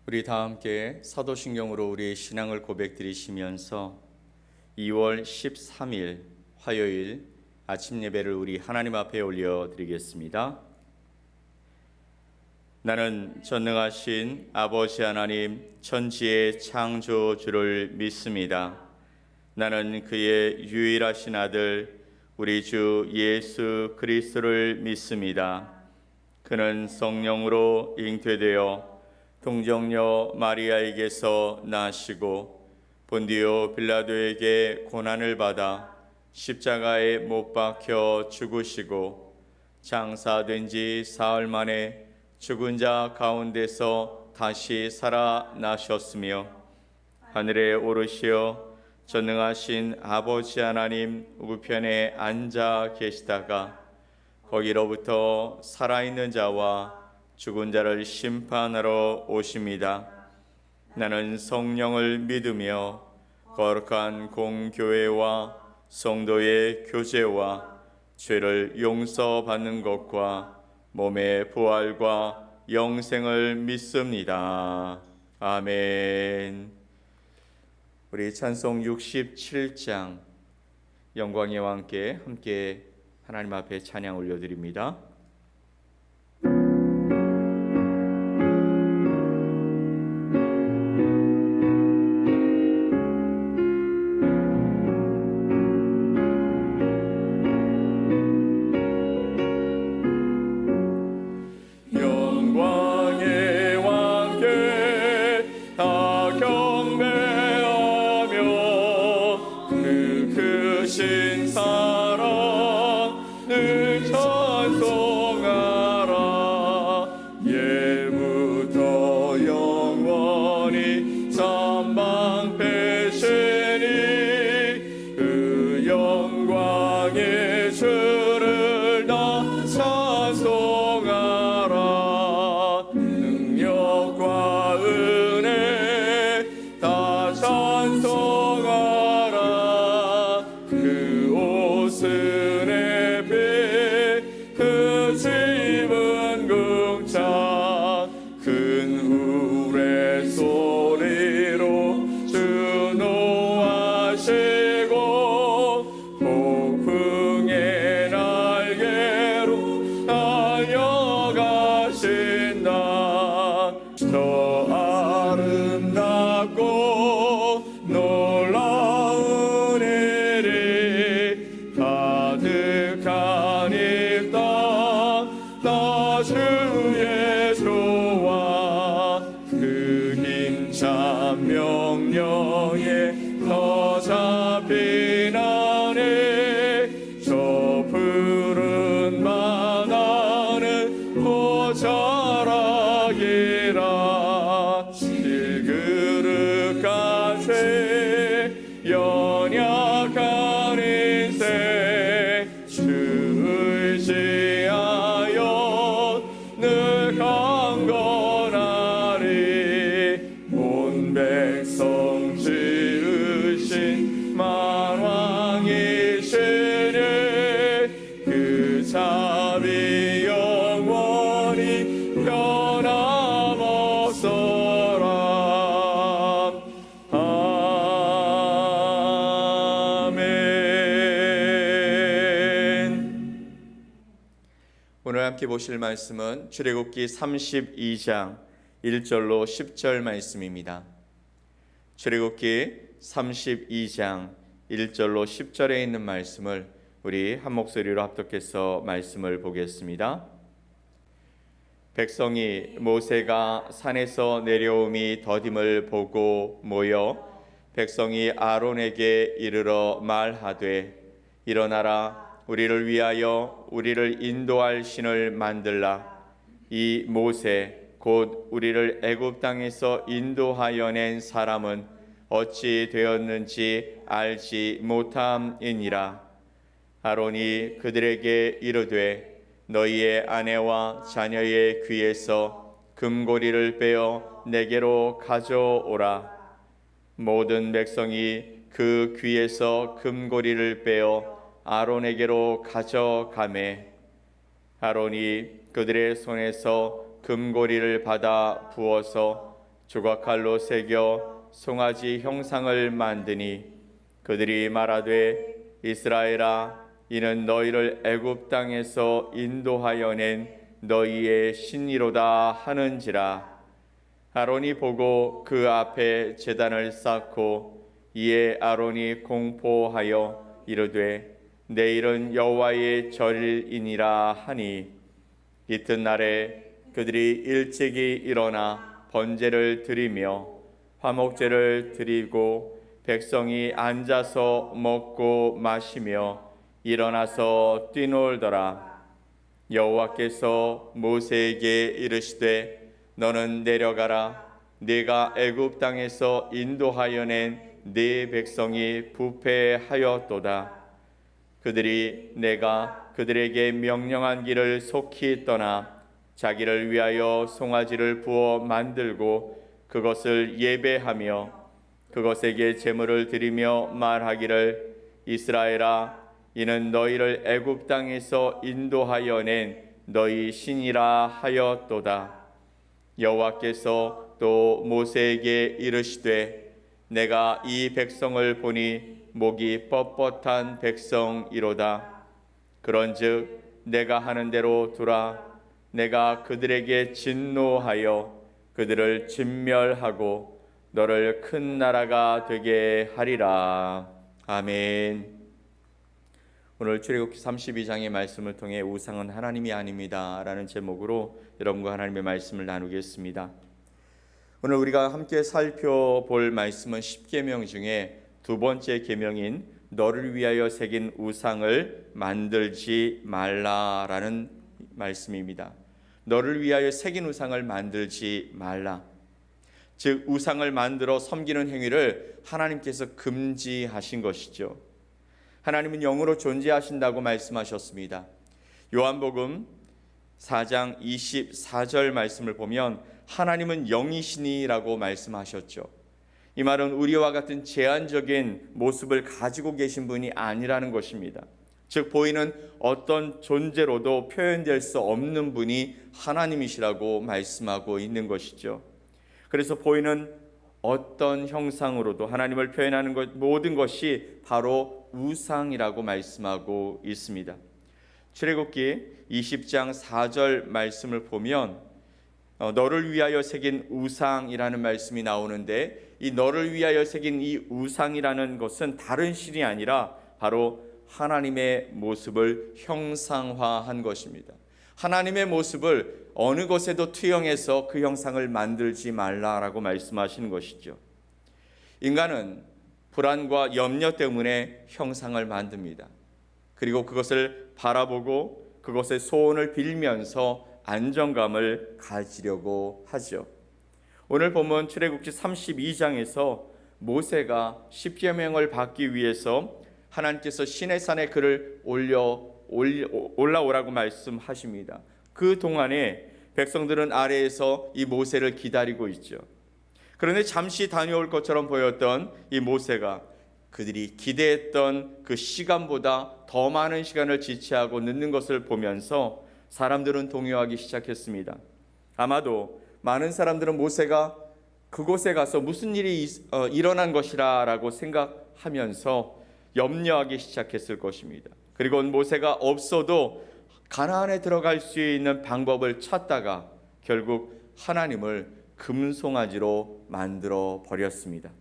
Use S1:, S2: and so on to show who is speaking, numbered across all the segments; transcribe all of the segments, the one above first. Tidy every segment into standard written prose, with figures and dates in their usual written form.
S1: 우리 다 함께 사도신경으로 우리의 신앙을 고백드리시면서 2월 13일 화요일 아침 예배를 우리 하나님 앞에 올려드리겠습니다. 나는 전능하신 아버지 하나님 천지의 창조주를 믿습니다. 나는 그의 유일하신 아들 우리 주 예수 그리스도를 믿습니다. 그는 성령으로 잉태되어 동정녀 마리아에게서 나시고 본디오 빌라도에게 고난을 받아 십자가에 못 박혀 죽으시고 장사된 지 사흘 만에 죽은 자 가운데서 다시 살아나셨으며 하늘에 오르시어 전능하신 아버지 하나님 우편에 앉아 계시다가 거기로부터 살아있는 자와 죽은 자를 심판하러 오십니다. 나는 성령을 믿으며 거룩한 공교회와 성도의 교제와 죄를 용서받는 것과 몸의 부활과 영생을 믿습니다. 아멘. 우리 찬송 67장 영광의 왕께 함께 하나님 앞에 찬양 올려드립니다. 오늘 함께 보실 말씀은 출애굽기 32장 1절로 10절 말씀입니다. 출애굽기 32장 1절로 10절에 있는 말씀을 우리 한 목소리로 합독해서 말씀을 보겠습니다. 백성이 모세가 산에서 내려옴이 더딤을 보고 모여 백성이 아론에게 이르러 말하되 일어나라 우리를 위하여 우리를 인도할 신을 만들라. 이 모세 곧 우리를 애굽 땅에서 인도하여 낸 사람은 어찌 되었는지 알지 못함이니라. 아론이 그들에게 이르되 너희의 아내와 자녀의 귀에서 금고리를 빼어 내게로 가져오라. 모든 백성이 그 귀에서 금고리를 빼어 아론에게로 가져가매 아론이 그들의 손에서 금고리를 받아 부어서 조각칼로 새겨 송아지 형상을 만드니 그들이 말하되 이스라엘아 이는 너희를 애굽 땅에서 인도하여 낸 너희의 신이로다 하는지라. 아론이 보고 그 앞에 제단을 쌓고 이에 아론이 공포하여 이르되 내일은 여호와의 절일이니라 하니 이튿날에 그들이 일찍이 일어나 번제를 드리며 화목제를 드리고 백성이 앉아서 먹고 마시며 일어나서 뛰놀더라. 여호와께서 모세에게 이르시되 너는 내려가라. 네가 애굽 땅에서 인도하여 낸 네 백성이 부패하였도다. 그들이 내가 그들에게 명령한 길을 속히 떠나 자기를 위하여 송아지를 부어 만들고 그것을 예배하며 그것에게 제물을 드리며 말하기를 이스라엘아 이는 너희를 애굽 땅에서 인도하여 낸 너희 신이라 하였도다. 여호와께서 또 모세에게 이르시되 내가 이 백성을 보니 목이 뻣뻣한 백성이로다. 그런즉 내가 하는 대로 두라. 내가 그들에게 진노하여 그들을 진멸하고 너를 큰 나라가 되게 하리라. 아멘. 오늘 출애굽기 32장의 말씀을 통해 우상은 하나님이 아닙니다 라는 제목으로 여러분과 하나님의 말씀을 나누겠습니다. 오늘 우리가 함께 살펴볼 말씀은 10계명 중에 두 번째 계명인 너를 위하여 새긴 우상을 만들지 말라라는 말씀입니다. 너를 위하여 새긴 우상을 만들지 말라. 즉 우상을 만들어 섬기는 행위를 하나님께서 금지하신 것이죠. 하나님은 영으로 존재하신다고 말씀하셨습니다. 요한복음 4장 24절 말씀을 보면 하나님은 영이시니라고 말씀하셨죠. 이 말은 우리와 같은 제한적인 모습을 가지고 계신 분이 아니라는 것입니다. 즉 보이는 어떤 존재로도 표현될 수 없는 분이 하나님이시라고 말씀하고 있는 것이죠. 그래서 보이는 어떤 형상으로도 하나님을 표현하는 것 모든 것이 바로 우상이라고 말씀하고 있습니다. 출애굽기 20장 4절 말씀을 보면 너를 위하여 새긴 우상이라는 말씀이 나오는데 이 너를 위하여 새긴 이 우상이라는 것은 다른 신이 아니라 바로 하나님의 모습을 형상화한 것입니다. 하나님의 모습을 어느 것에도 투영해서 그 형상을 만들지 말라라고 말씀하시는 것이죠. 인간은 불안과 염려 때문에 형상을 만듭니다. 그리고 그것을 바라보고 그것의 소원을 빌면서 안정감을 가지려고 하죠. 오늘 본문 출애굽기 32장에서 모세가 십계명을 받기 위해서 하나님께서 시내산에 그를 올라오라고 말씀하십니다. 그 동안에 백성들은 아래에서 이 모세를 기다리고 있죠. 그런데 잠시 다녀올 것처럼 보였던 이 모세가 그들이 기대했던 그 시간보다 더 많은 시간을 지체하고 늦는 것을 보면서 사람들은 동요하기 시작했습니다. 아마도 많은 사람들은 모세가 그곳에 가서 무슨 일이 일어난 것이라고 생각하면서 염려하기 시작했을 것입니다. 그리고 모세가 없어도 가나안에 들어갈 수 있는 방법을 찾다가 결국 하나님을 금송아지로 만들어 버렸습니다.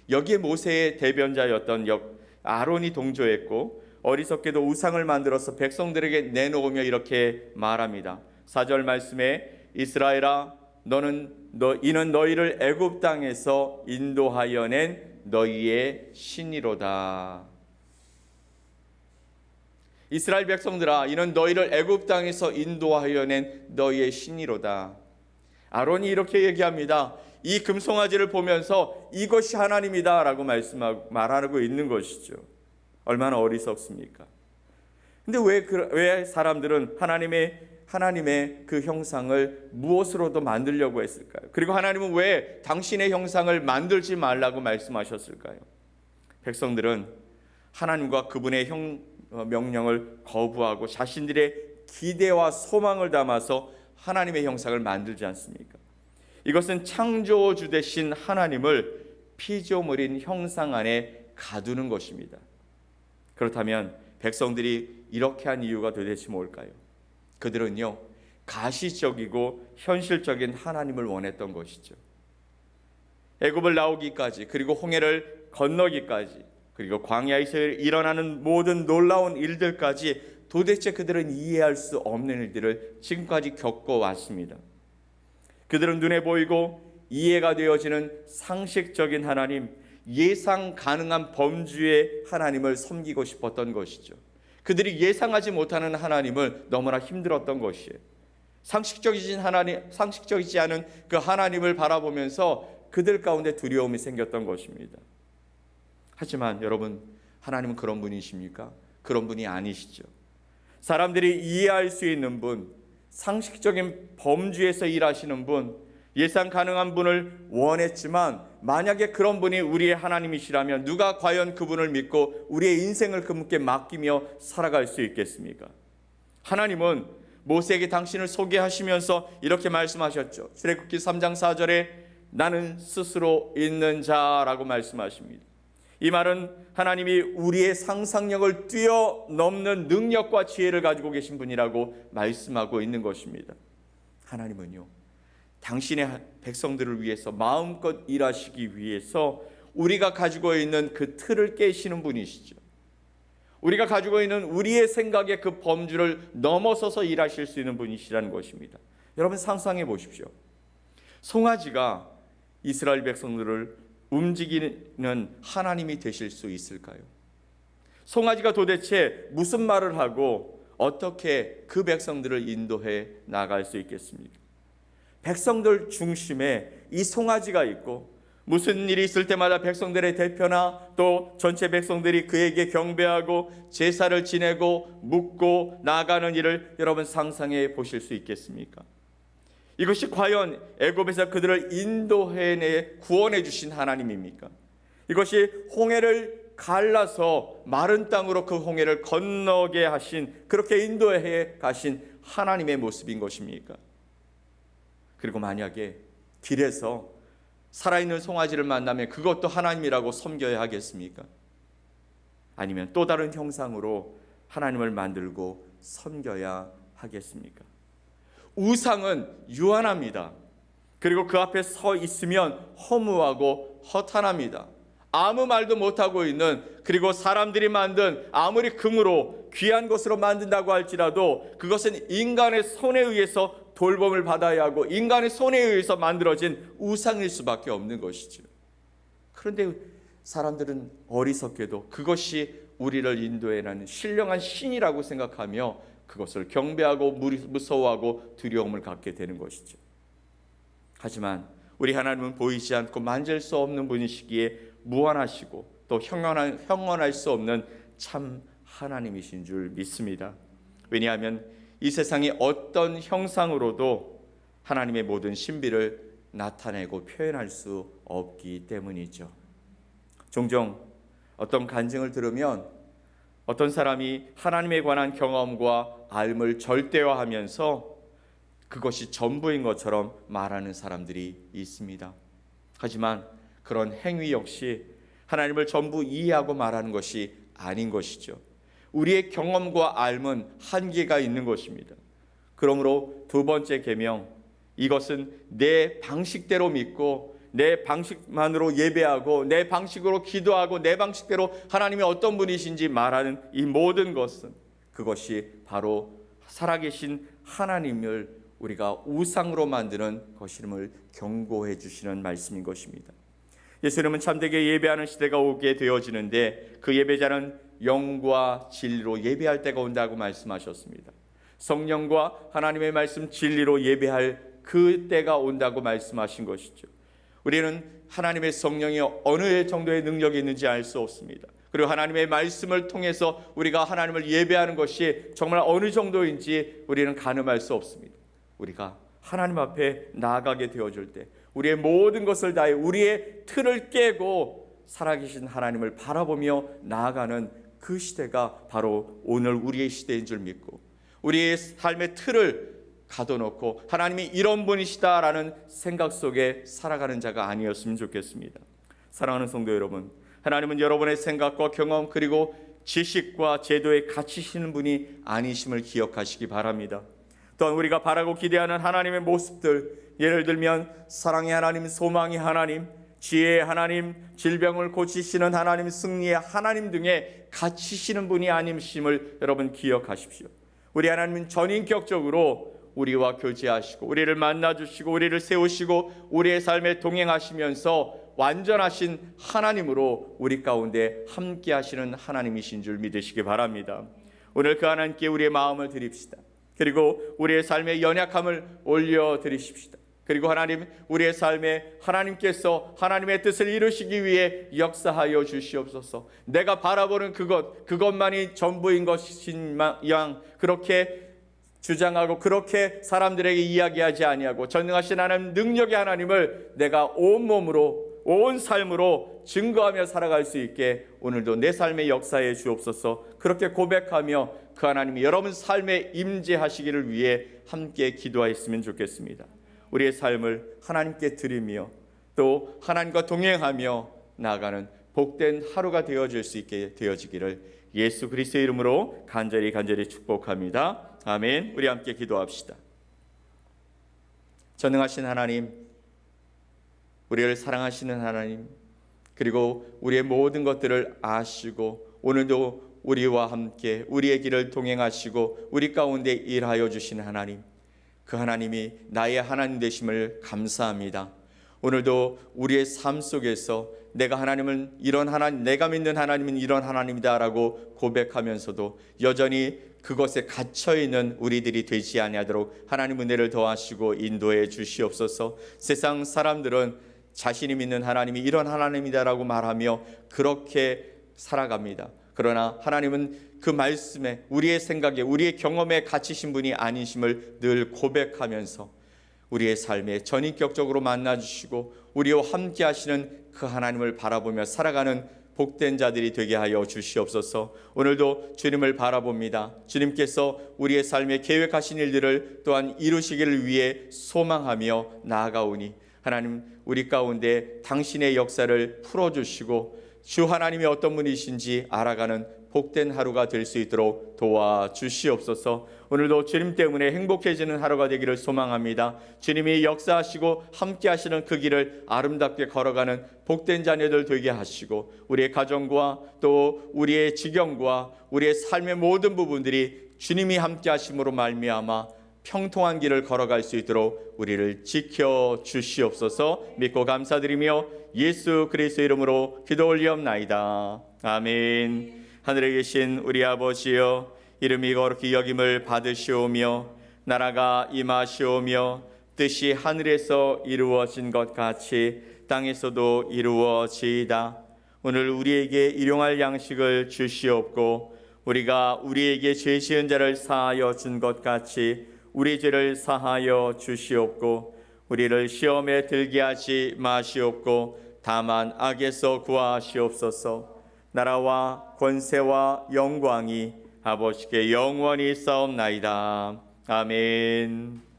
S1: 여기에 모세의 대변자였던 아론이 동조했고 어리석게도 우상을 만들어서 백성들에게 내놓으며 이렇게 말합니다. 4절 말씀에 이스라엘아 이는 너희를 애굽 땅에서 인도하여 낸 너희의 신이로다. 이스라엘 백성들아 이는 너희를 애굽 땅에서 인도하여 낸 너희의 신이로다. 아론이 이렇게 얘기합니다. 이 금송아지를 보면서 이것이 하나님이다 라고 말하고 있는 것이죠. 얼마나 어리석습니까? 근데 왜 사람들은 하나님의 그 형상을 무엇으로도 만들려고 했을까요? 그리고 하나님은 왜 당신의 형상을 만들지 말라고 말씀하셨을까요? 백성들은 하나님과 그분의 명령을 거부하고 자신들의 기대와 소망을 담아서 하나님의 형상을 만들지 않습니까? 이것은 창조주 되신 하나님을 피조물인 형상 안에 가두는 것입니다. 그렇다면 백성들이 이렇게 한 이유가 도대체 뭘까요? 그들은요, 가시적이고 현실적인 하나님을 원했던 것이죠. 애굽을 나오기까지, 그리고 홍해를 건너기까지, 그리고 광야에서 일어나는 모든 놀라운 일들까지 도대체 그들은 이해할 수 없는 일들을 지금까지 겪어왔습니다. 그들은 눈에 보이고 이해가 되어지는 상식적인 하나님, 예상 가능한 범주의 하나님을 섬기고 싶었던 것이죠. 그들이 예상하지 못하는 하나님을 너무나 힘들었던 것이에요. 상식적이지 않은 그 하나님을 바라보면서 그들 가운데 두려움이 생겼던 것입니다. 하지만 여러분, 하나님은 그런 분이십니까? 그런 분이 아니시죠. 사람들이 이해할 수 있는 분, 상식적인 범주에서 일하시는 분, 예상 가능한 분을 원했지만 만약에 그런 분이 우리의 하나님이시라면 누가 과연 그분을 믿고 우리의 인생을 그분께 맡기며 살아갈 수 있겠습니까? 하나님은 모세에게 당신을 소개하시면서 이렇게 말씀하셨죠. 출애굽기 3장 4절에 나는 스스로 있는 자라고 말씀하십니다. 이 말은 하나님이 우리의 상상력을 뛰어넘는 능력과 지혜를 가지고 계신 분이라고 말씀하고 있는 것입니다. 하나님은요, 당신의 백성들을 위해서 마음껏 일하시기 위해서 우리가 가지고 있는 그 틀을 깨시는 분이시죠. 우리가 가지고 있는 우리의 생각의 그 범주를 넘어서서 일하실 수 있는 분이시라는 것입니다. 여러분 상상해 보십시오. 송아지가 이스라엘 백성들을 움직이는 하나님이 되실 수 있을까요? 송아지가 도대체 무슨 말을 하고 어떻게 그 백성들을 인도해 나갈 수 있겠습니까? 백성들 중심에 이 송아지가 있고 무슨 일이 있을 때마다 백성들의 대표나 또 전체 백성들이 그에게 경배하고 제사를 지내고 묻고 나아가는 일을 여러분 상상해 보실 수 있겠습니까? 이것이 과연 애굽에서 그들을 인도해 구원해 주신 하나님입니까? 이것이 홍해를 갈라서 마른 땅으로 그 홍해를 건너게 하신, 그렇게 인도해 가신 하나님의 모습인 것입니까? 그리고 만약에 길에서 살아있는 송아지를 만나면 그것도 하나님이라고 섬겨야 하겠습니까? 아니면 또 다른 형상으로 하나님을 만들고 섬겨야 하겠습니까? 우상은 유한합니다. 그리고 그 앞에 서 있으면 허무하고 허탄합니다. 아무 말도 못하고 있는, 그리고 사람들이 만든 아무리 금으로 귀한 것으로 만든다고 할지라도 그것은 인간의 손에 의해서 돌봄을 받아야 하고 인간의 손에 의해서 만들어진 우상일 수밖에 없는 것이죠. 그런데 사람들은 어리석게도 그것이 우리를 인도해 나는 신령한 신이라고 생각하며 그것을 경배하고 무서워하고 두려움을 갖게 되는 것이죠. 하지만 우리 하나님은 보이지 않고 만질 수 없는 분이시기에 무한하시고 또 형언할 수 없는 참 하나님이신 줄 믿습니다. 왜냐하면 이 세상의 어떤 형상으로도 하나님의 모든 신비를 나타내고 표현할 수 없기 때문이죠. 종종 어떤 간증을 들으면 어떤 사람이 하나님에 관한 경험과 삶을 절대화하면서 그것이 전부인 것처럼 말하는 사람들이 있습니다. 하지만 그런 행위 역시 하나님을 전부 이해하고 말하는 것이 아닌 것이죠. 우리의 경험과 삶은 한계가 있는 것입니다. 그러므로 두 번째 계명, 이것은 내 방식대로 믿고 내 방식만으로 예배하고 내 방식으로 기도하고 내 방식대로 하나님이 어떤 분이신지 말하는 이 모든 것은, 그것이 바로 살아계신 하나님을 우리가 우상으로 만드는 것임을 경고해 주시는 말씀인 것입니다. 예수님은 참되게 예배하는 시대가 오게 되어지는데 그 예배자는 영과 진리로 예배할 때가 온다고 말씀하셨습니다. 성령과 하나님의 말씀 진리로 예배할 그 때가 온다고 말씀하신 것이죠. 우리는 하나님의 성령이 어느 정도의 능력이 있는지 알 수 없습니다. 그리고 하나님의 말씀을 통해서 우리가 하나님을 예배하는 것이 정말 어느 정도인지 우리는 가늠할 수 없습니다. 우리가 하나님 앞에 나아가게 되어줄 때 우리의 모든 것을 다해 우리의 틀을 깨고 살아계신 하나님을 바라보며 나아가는 그 시대가 바로 오늘 우리의 시대인 줄 믿고, 우리의 삶의 틀을 가둬놓고 하나님이 이런 분이시다라는 생각 속에 살아가는 자가 아니었으면 좋겠습니다. 사랑하는 성도 여러분, 하나님은 여러분의 생각과 경험 그리고 지식과 제도에 갇히시는 분이 아니심을 기억하시기 바랍니다. 또한 우리가 바라고 기대하는 하나님의 모습들, 예를 들면 사랑의 하나님, 소망의 하나님, 지혜의 하나님, 질병을 고치시는 하나님, 승리의 하나님 등에 갇히시는 분이 아니심을 여러분 기억하십시오. 우리 하나님은 전인격적으로 우리와 교제하시고 우리를 만나주시고 우리를 세우시고 우리의 삶에 동행하시면서 완전하신 하나님으로 우리 가운데 함께 하시는 하나님이신 줄 믿으시기 바랍니다. 오늘 그 하나님께 우리의 마음을 드립시다. 그리고 우리의 삶의 연약함을 올려드리십시다. 그리고 하나님, 우리의 삶에 하나님께서 하나님의 뜻을 이루시기 위해 역사하여 주시옵소서. 내가 바라보는 그것만이 전부인 것인 양 그렇게 주장하고 그렇게 사람들에게 이야기하지 아니하고 전능하신 하나님, 능력의 하나님을 내가 온몸으로 온 삶으로 증거하며 살아갈 수 있게 오늘도 내 삶의 역사에 주옵소서. 그렇게 고백하며 그 하나님이 여러분 삶에 임재하시기를 위해 함께 기도하였으면 좋겠습니다. 우리의 삶을 하나님께 드리며 또 하나님과 동행하며 나아가는 복된 하루가 되어질 수 있게 되어지기를 예수 그리스도의 이름으로 간절히 축복합니다. 아멘. 우리 함께 기도합시다. 전능하신 하나님, 우리를 사랑하시는 하나님, 그리고 우리의 모든 것들을 아시고 오늘도 우리와 함께 우리의 길을 동행하시고 우리 가운데 일하여 주신 하나님, 그 하나님이 나의 하나님 되심을 감사합니다. 오늘도 우리의 삶 속에서 내가 하나님은 이런 하나님, 내가 믿는 하나님은 이런 하나님이다라고 고백하면서도 여전히 그것에 갇혀있는 우리들이 되지 아니하도록 하나님 은혜를 더하시고 인도해 주시옵소서. 세상 사람들은 자신이 믿는 하나님이 이런 하나님이다라고 말하며 그렇게 살아갑니다. 그러나 하나님은 그 말씀에 우리의 생각에 우리의 경험에 갇히신 분이 아니심을 늘 고백하면서 우리의 삶에 전인격적으로 만나주시고 우리와 함께 하시는 그 하나님을 바라보며 살아가는 복된 자들이 되게 하여 주시옵소서. 오늘도 주님을 바라봅니다. 주님께서 우리의 삶에 계획하신 일들을 또한 이루시기를 위해 소망하며 나아가오니 하나님, 우리 가운데 당신의 역사를 풀어주시고 주 하나님이 어떤 분이신지 알아가는 복된 하루가 될 수 있도록 도와주시옵소서. 오늘도 주님 때문에 행복해지는 하루가 되기를 소망합니다. 주님이 역사하시고 함께 하시는 그 길을 아름답게 걸어가는 복된 자녀들 되게 하시고 우리의 가정과 또 우리의 지경과 우리의 삶의 모든 부분들이 주님이 함께 하심으로 말미암아 평통한 길을 걸어갈 수 있도록 우리를 지켜 주시옵소서. 믿고 감사드리며 예수 그리스도의 이름으로 기도 올리옵나이다. 아멘. 하늘에 계신 우리 아버지여, 이름이 거룩히 여김을 받으시오며 나라가 임하시오며 뜻이 하늘에서 이루어진 것 같이 땅에서도 이루어지이다. 오늘 우리에게 일용할 양식을 주시옵고 우리가 우리에게 죄 지은 자를 사하여 준 것 같이 우리 죄를 사하여 주시옵고 우리를 시험에 들게 하지 마시옵고 다만 악에서 구하시옵소서. 나라와 권세와 영광이 아버지께 영원히 싸움나이다. 아멘.